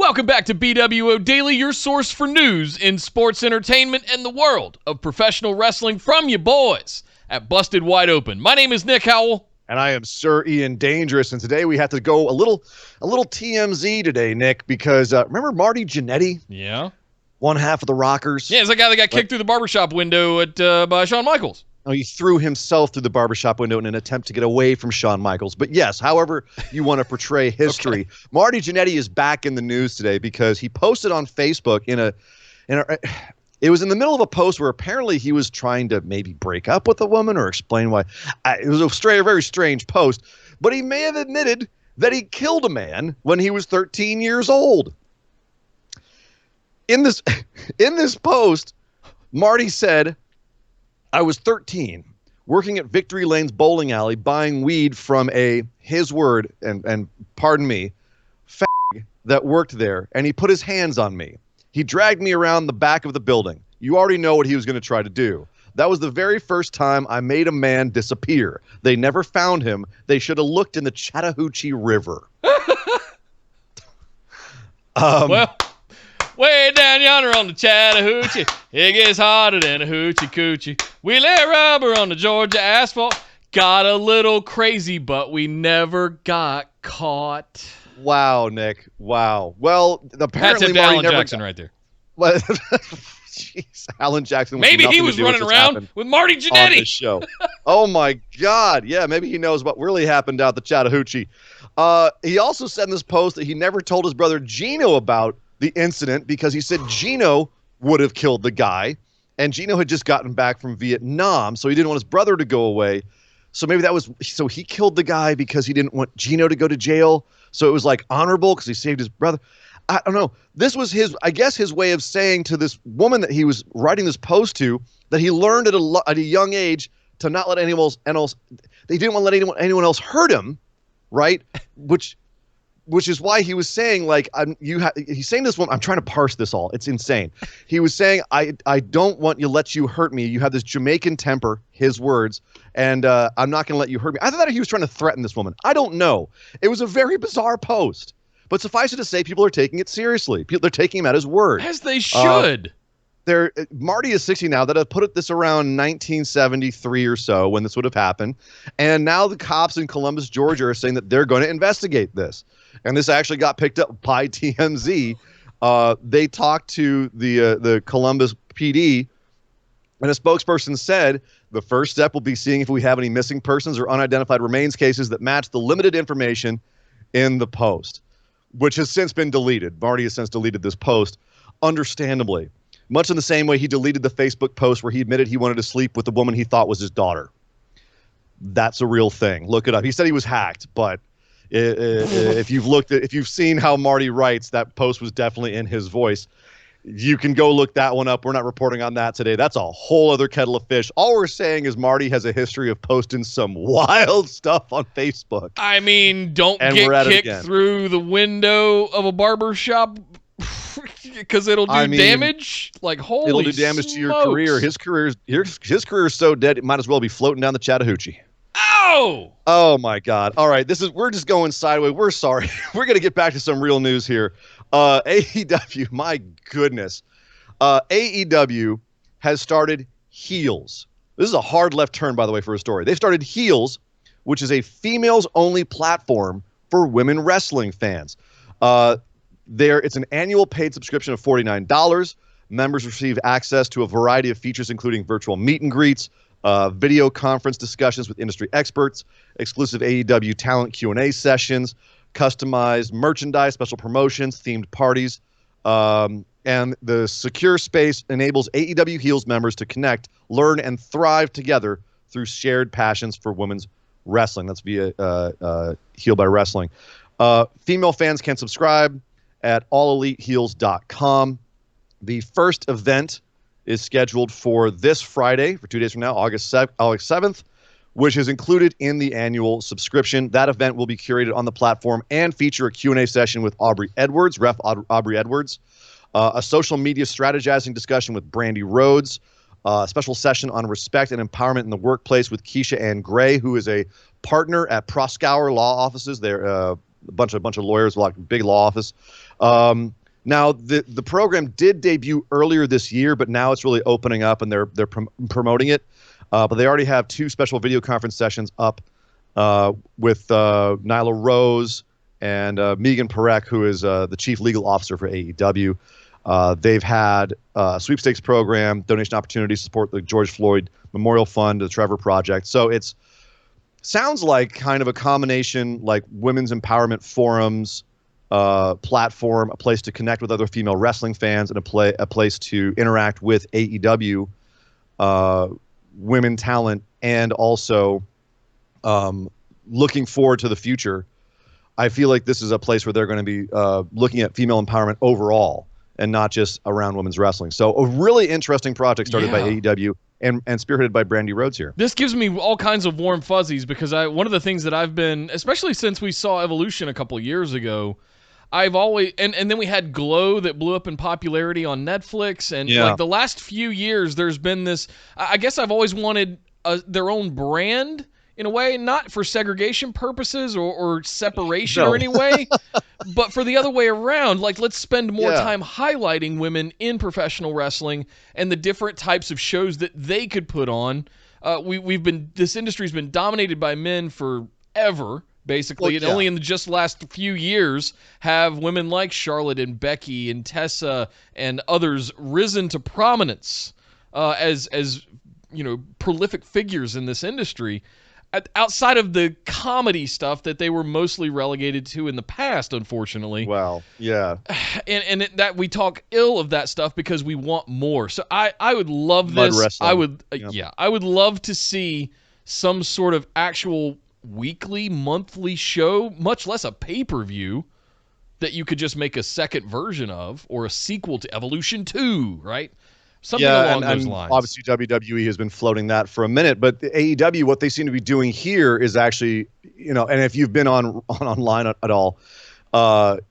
Welcome back to BWO Daily, your source for news in sports entertainment and the world of professional wrestling from you boys at Busted Wide Open. My name is Nick Howell. And I am Sir Ian Dangerous. And today we have to go a little TMZ today, Nick, because remember Marty Janetty? Yeah. One half of the Rockers. Yeah, it's the guy that got kicked through the barbershop window by Shawn Michaels. Oh, he threw himself through the barbershop window in an attempt to get away from Shawn Michaels. But yes, however you want to portray history, okay. Marty Janetty is back in the news today because he posted on Facebook it was in the middle of a post where apparently he was trying to maybe break up with a woman or explain why. It was a very strange post, but he may have admitted that he killed a man when he was 13 years old. In this post, Marty said, I was 13, working at Victory Lane's bowling alley, buying weed from his word, and pardon me, fag that worked there, and he put his hands on me. He dragged me around the back of the building. You already know what he was going to try to do. That was the very first time I made a man disappear. They never found him. They should have looked in the Chattahoochee River. Well, way down yonder on the Chattahoochee, it gets hotter than a hoochie coochie. We lay rubber on the Georgia asphalt. Got a little crazy, but we never got caught. Wow, Nick. Wow. Well, apparently that's Alan Jackson right there. Well, jeez, Alan Jackson. Maybe he was running around with Marty Janetty on this show. Oh my God! Yeah, maybe he knows what really happened out the Chattahoochee. He also said in this post that he never told his brother Gino about the incident because he said Gino would have killed the guy, and Gino had just gotten back from Vietnam, so he didn't want his brother to go away. So maybe so he killed the guy because he didn't want Gino to go to jail. So it was like honorable because he saved his brother. I don't know. This was his way of saying to this woman that he was writing this post to that he learned at a young age to not let anyone else. They didn't want to let anyone else hurt him, right? Which is why he was saying he's saying to this woman. I'm trying to parse this all. It's insane. He was saying I don't want you let you hurt me. You have this Jamaican temper, his words, and I'm not going to let you hurt me. I thought he was trying to threaten this woman. I don't know. It was a very bizarre post. But suffice it to say, people are taking it seriously. They're taking him at his word. As they should. Marty is 60 now. That put this around 1973 or so when this would have happened. And now the cops in Columbus, Georgia are saying that they're going to investigate this. And this actually got picked up by TMZ. They talked to the Columbus PD, and a spokesperson said the first step will be seeing if we have any missing persons or unidentified remains cases that match the limited information in the post, which has since been deleted. Marty has since deleted this post, understandably. Much in the same way he deleted the Facebook post where he admitted he wanted to sleep with the woman he thought was his daughter. That's a real thing. Look it up. He said he was hacked, but if you've seen how Marty writes, that post was definitely in his voice. You can go look that one up. We're not reporting on that today. That's a whole other kettle of fish. All we're saying is Marty has a history of posting some wild stuff on Facebook. I mean, don't get kicked through the window of a barbershop because it'll do damage. Like, holy it'll do damage to your career. His career is so dead, it might as well be floating down the Chattahoochee. Oh my God. All right. We're just going sideways. We're sorry. We're going to get back to some real news here. AEW, my goodness. AEW has started Heels. This is a hard left turn, by the way, for a story. They've started Heels, which is a females-only platform for women wrestling fans. It's an annual paid subscription of $49. Members receive access to a variety of features, including virtual meet and greets, video conference discussions with industry experts, exclusive AEW talent Q&A sessions, customized merchandise, special promotions, themed parties, and the secure space enables AEW Heels members to connect, learn, and thrive together through shared passions for women's wrestling. That's via Heel by Wrestling. Female fans can subscribe at alleliteheels.com. The first event is scheduled for this Friday, for 2 days from now, August 7th, which is included in the annual subscription. That event will be curated on the platform and feature a Q&A session with Aubrey Edwards, Ref Aubrey Edwards, a social media strategizing discussion with Brandy Rhodes, a special session on respect and empowerment in the workplace with Keisha Ann Gray, who is a partner at Proskauer Law Offices. They're a bunch of lawyers, like big law office. Now the program did debut earlier this year, but now it's really opening up and they're promoting it. But they already have 2 special video conference sessions up with Nyla Rose and Megan Parekh, who is the chief legal officer for AEW. They've had a sweepstakes program, donation opportunities to support the George Floyd Memorial Fund, the Trevor Project. So it's sounds like kind of a combination, like women's empowerment forums, platform, a place to connect with other female wrestling fans, and a place to interact with AEW women talent, and also looking forward to the future. I feel like this is a place where they're going to be looking at female empowerment overall and not just around women's wrestling. So a really interesting project started by AEW and spearheaded by Brandy Rhodes here. This gives me all kinds of warm fuzzies because one of the things that I've been, especially since we saw Evolution a couple years ago, I've always, and then we had Glow that blew up in popularity on Netflix, and like the last few years there's been this, I guess I've always wanted their own brand in a way, not for segregation purposes or separation or any way, but for the other way around. Like, let's spend more time highlighting women in professional wrestling and the different types of shows that they could put on. This industry's been dominated by men forever, basically, and only in just last few years have women like Charlotte and Becky and Tessa and others risen to prominence as prolific figures in this industry. Outside of the comedy stuff that they were mostly relegated to in the past, unfortunately. Well, yeah. And that we talk ill of that stuff because we want more. So I would love this. I would love to see some sort of actual weekly, monthly show, much less a pay-per-view that you could just make a second version of, or a sequel to Evolution 2, right? Something along those lines. Obviously, WWE has been floating that for a minute, but the AEW, what they seem to be doing here is actually, and if you've been online at all,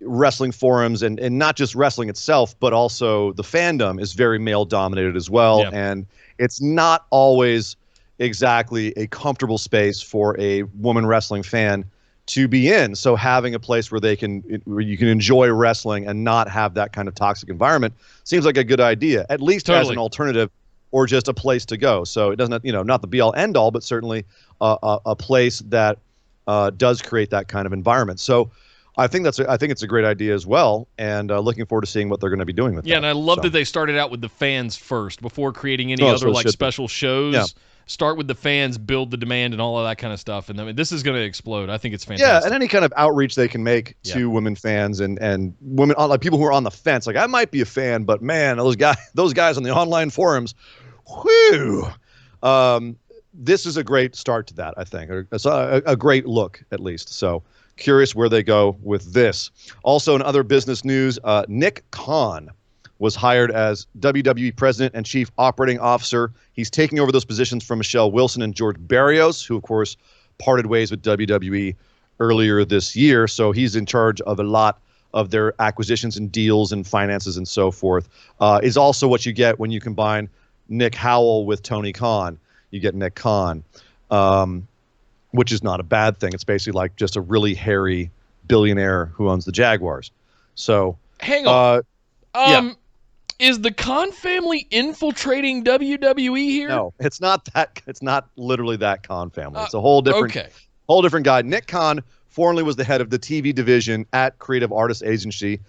wrestling forums and not just wrestling itself, but also the fandom is very male dominated as well. Yep. And it's not always exactly a comfortable space for a woman wrestling fan to be in. So having a place where where you can enjoy wrestling and not have that kind of toxic environment seems like a good idea, at least as an alternative or just a place to go. So it doesn't, not the be all end all, but certainly a place that does create that kind of environment. So I think it's a great idea as well, and looking forward to seeing what they're going to be doing with that. Yeah, and I love that they started out with the fans first before creating any other special shows. Yeah. Start with the fans, build the demand, and all of that kind of stuff. And I mean, this is going to explode. I think it's fantastic. Yeah, and any kind of outreach they can make to women fans and women, like people who are on the fence. Like, I might be a fan, but man, those guys on the online forums, whew. This is a great start to that, I think. It's a great look, at least. So curious where they go with this. Also, in other business news, Nick Khan was hired as WWE President and Chief Operating Officer. He's taking over those positions from Michelle Wilson and George Barrios, who, of course, parted ways with WWE earlier this year. So he's in charge of a lot of their acquisitions and deals and finances and so forth. Is also what you get when you combine Nick Howell with Tony Khan. You get Nick Khan, which is not a bad thing. It's basically like just a really hairy billionaire who owns the Jaguars. So hang on. Is the Khan family infiltrating WWE here? No, it's not that. It's not literally that Khan family. It's a whole different guy. Nick Khan formerly was the head of the TV division at Creative Artists Agency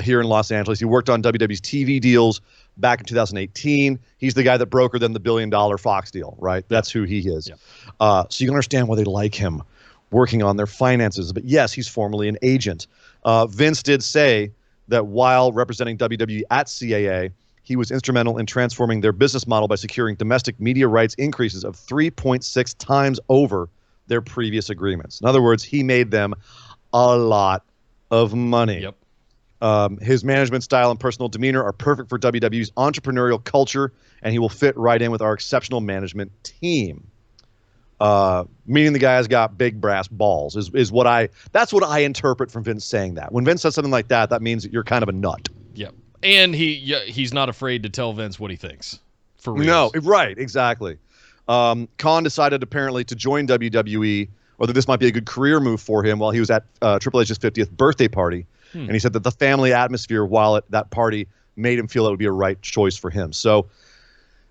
here in Los Angeles. He worked on WWE's TV deals back in 2018. He's the guy that brokered them the $1 billion Fox deal, right? That's who he is. Yeah. So you can understand why they like him working on their finances. But yes, he's formerly an agent. Vince did say that while representing WWE at CAA, he was instrumental in transforming their business model by securing domestic media rights increases of 3.6 times over their previous agreements. In other words, he made them a lot of money. Yep. His management style and personal demeanor are perfect for WWE's entrepreneurial culture, and he will fit right in with our exceptional management team. Meaning the guy's got big brass balls is what that's what I interpret from Vince saying that. When Vince says something like that, that means that you're kind of a nut. Yep. And he's not afraid to tell Vince what he thinks. For real. No, right, exactly. Khan decided apparently to join WWE, whether this might be a good career move for him while he was at Triple H's 50th birthday party. And he said that the family atmosphere while at that party made him feel it would be a right choice for him. So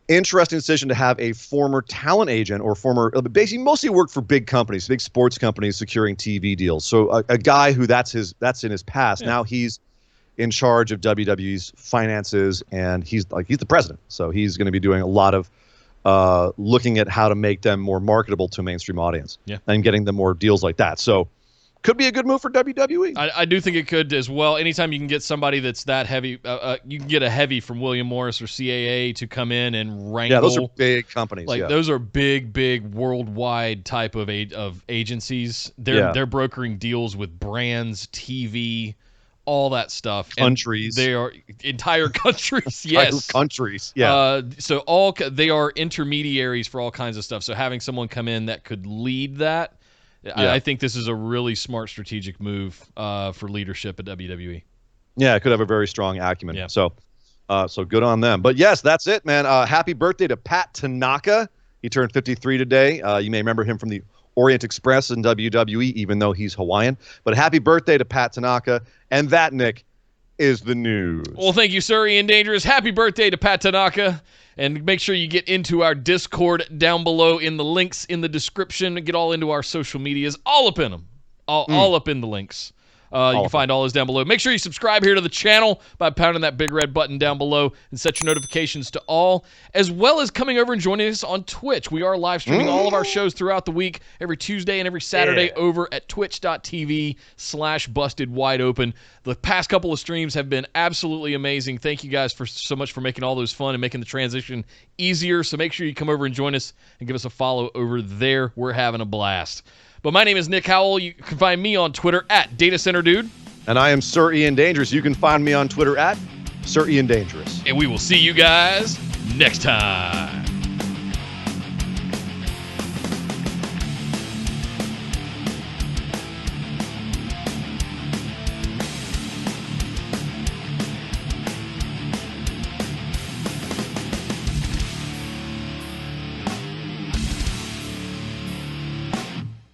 interesting decision to have a former talent agent or basically mostly worked for big companies, big sports companies securing TV deals. So a guy who that's in his past. Yeah. Now he's in charge of WWE's finances, and he's the president. So he's going to be doing a lot of looking at how to make them more marketable to a mainstream audience and getting them more deals like that. So could be a good move for WWE. I do think it could as well. Anytime you can get somebody that's that heavy, you can get a heavy from William Morris or CAA to come in and wrangle. Yeah, those are big companies. Those are big worldwide type of agencies. They're brokering deals with brands, TV, all that stuff. Countries. And they are entire countries. Yes. Entire countries. Yeah. So they are intermediaries for all kinds of stuff. So having someone come in that could lead that. Yeah. I think this is a really smart strategic move for leadership at WWE. Yeah, it could have a very strong acumen. Yeah. So good on them. But yes, that's it, man. Happy birthday to Pat Tanaka. He turned 53 today. You may remember him from the Orient Express in WWE, even though he's Hawaiian. But happy birthday to Pat Tanaka. And that, Nick, is the news. Well, thank you, sir. Ian Dangerous. Happy birthday to Pat Tanaka. And make sure you get into our Discord down below in the links in the description. Get all into our social medias, all up in them, all up in the links. You can find all those down below. Make sure you subscribe here to the channel by pounding that big red button down below and set your notifications to all, as well as coming over and joining us on Twitch. We are live streaming all of our shows throughout the week, every Tuesday and every Saturday over at twitch.tv/bustedwideopen. The past couple of streams have been absolutely amazing. Thank you guys so much for making all those fun and making the transition easier. So make sure you come over and join us and give us a follow over there. We're having a blast. But my name is Nick Howell. You can find me on Twitter at DataCenterDude. And I am Sir Ian Dangerous. You can find me on Twitter at Sir Ian Dangerous. And we will see you guys next time.